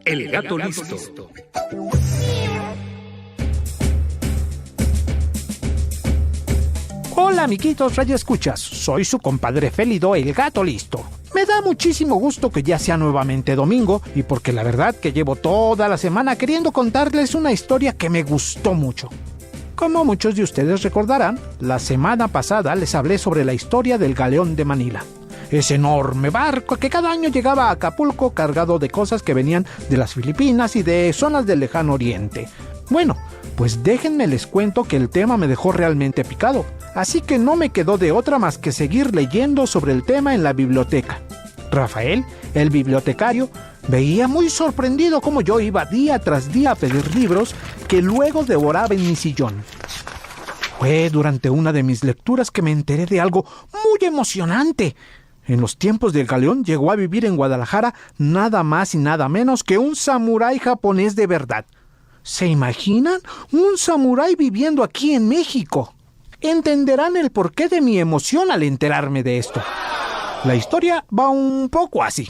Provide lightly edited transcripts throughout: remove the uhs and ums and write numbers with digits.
El gato listo. Hola amiguitos radioescuchas, soy su compadre Félido, el gato listo. Me da muchísimo gusto que ya sea nuevamente domingo y porque la verdad que llevo toda la semana queriendo contarles una historia que me gustó mucho. Como muchos de ustedes recordarán, la semana pasada les hablé sobre la historia del Galeón de Manila. Ese enorme barco que cada año llegaba a Acapulco cargado de cosas que venían de las Filipinas y de zonas del lejano oriente. Bueno, pues déjenme les cuento que el tema me dejó realmente picado, así que no me quedó de otra más que seguir leyendo sobre el tema en la biblioteca. Rafael, el bibliotecario, veía muy sorprendido cómo yo iba día tras día a pedir libros que luego devoraba en mi sillón. Fue durante una de mis lecturas que me enteré de algo muy emocionante. En los tiempos del Galeón llegó a vivir en Guadalajara nada más y nada menos que un samurái japonés de verdad. ¿Se imaginan? Un samurái viviendo aquí en México. Entenderán el porqué de mi emoción al enterarme de esto. La historia va un poco así.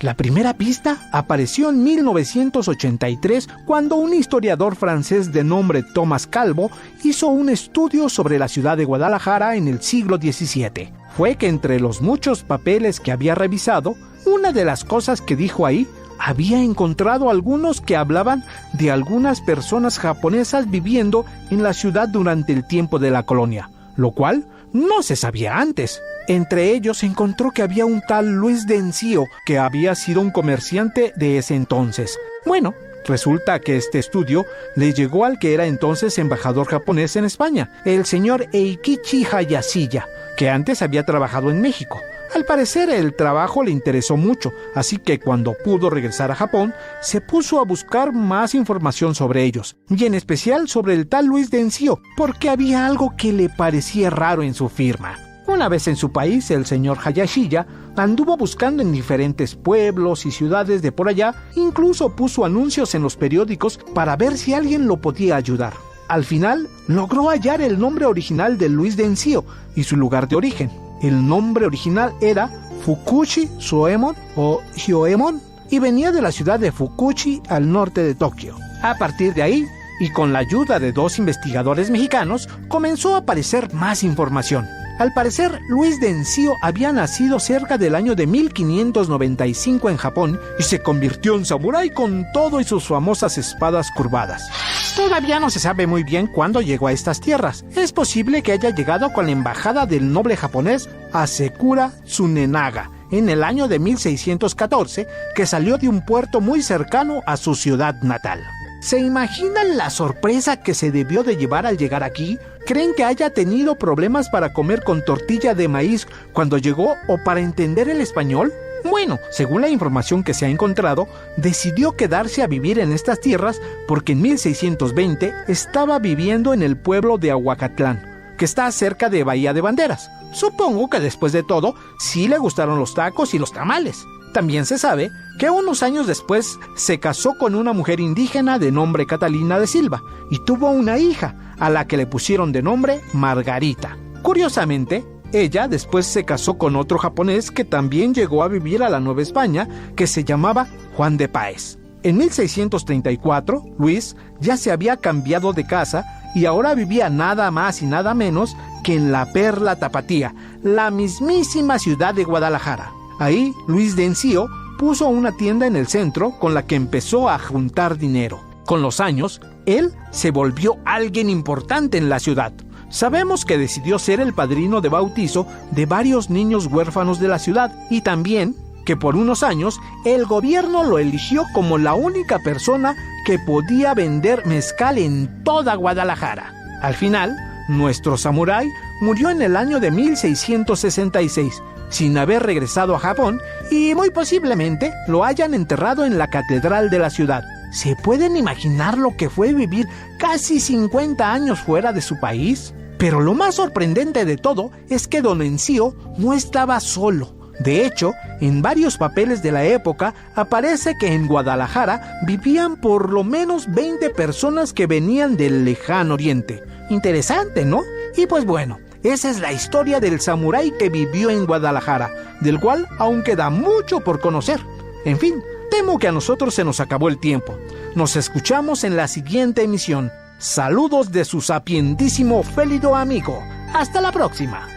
La primera pista apareció en 1983 cuando un historiador francés de nombre Thomas Calvo hizo un estudio sobre la ciudad de Guadalajara en el siglo XVII. Fue que entre los muchos papeles que había revisado, una de las cosas que dijo ahí, había encontrado algunos que hablaban de algunas personas japonesas viviendo en la ciudad durante el tiempo de la colonia, lo cual no se sabía antes. Entre ellos se encontró que había un tal Luis de Encio, que había sido un comerciante de ese entonces. Bueno, resulta que este estudio le llegó al que era entonces embajador japonés en España, el señor Eikichi Hayashida, que antes había trabajado en México. Al parecer el trabajo le interesó mucho, así que cuando pudo regresar a Japón, se puso a buscar más información sobre ellos, y en especial sobre el tal Luis de Encio, porque había algo que le parecía raro en su firma. Una vez en su país, el señor Hayashida anduvo buscando en diferentes pueblos y ciudades de por allá, incluso puso anuncios en los periódicos para ver si alguien lo podía ayudar. Al final, logró hallar el nombre original de Luis de Encio y su lugar de origen. El nombre original era Fukushi Soemon o Hyoemon y venía de la ciudad de Fukushi al norte de Tokio. A partir de ahí, y con la ayuda de dos investigadores mexicanos, comenzó a aparecer más información. Al parecer, Luis de Encio había nacido cerca del año de 1595 en Japón y se convirtió en samurái con todo y sus famosas espadas curvadas. Todavía no se sabe muy bien cuándo llegó a estas tierras. Es posible que haya llegado con la embajada del noble japonés Hasekura Tsunenaga en el año de 1614, que salió de un puerto muy cercano a su ciudad natal. ¿Se imaginan la sorpresa que se debió de llevar al llegar aquí? ¿Creen que haya tenido problemas para comer con tortilla de maíz cuando llegó o para entender el español? Bueno, según la información que se ha encontrado, decidió quedarse a vivir en estas tierras porque en 1620 estaba viviendo en el pueblo de Ahuacatlán, que está cerca de Bahía de Banderas. Supongo que después de todo, sí le gustaron los tacos y los tamales. También se sabe que unos años después se casó con una mujer indígena de nombre Catalina de Silva y tuvo una hija, a la que le pusieron de nombre Margarita. Curiosamente, ella después se casó con otro japonés que también llegó a vivir a la Nueva España, que se llamaba Juan de Páez. En 1634, Luis ya se había cambiado de casa y ahora vivía nada más y nada menos que en la Perla Tapatía, la mismísima ciudad de Guadalajara. Ahí, Luis de Encio puso una tienda en el centro con la que empezó a juntar dinero. Con los años, él se volvió alguien importante en la ciudad. Sabemos que decidió ser el padrino de bautizo de varios niños huérfanos de la ciudad y también que por unos años el gobierno lo eligió como la única persona que podía vender mezcal en toda Guadalajara. Al final, nuestro samurái murió en el año de 1666, sin haber regresado a Japón, y muy posiblemente lo hayan enterrado en la catedral de la ciudad. ¿Se pueden imaginar lo que fue vivir casi 50 años fuera de su país? Pero lo más sorprendente de todo es que don Encio no estaba solo. De hecho, en varios papeles de la época aparece que en Guadalajara vivían por lo menos 20 personas que venían del lejano oriente. Interesante, ¿no? Y pues bueno, esa es la historia del samurái que vivió en Guadalajara, del cual aún queda mucho por conocer. En fin, Temo que a nosotros se nos acabó el tiempo. Nos escuchamos en la siguiente emisión. Saludos de su sapientísimo félido amigo. Hasta la próxima.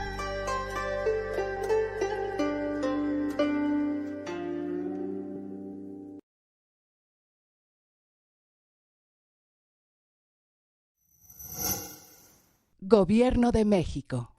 Gobierno de México.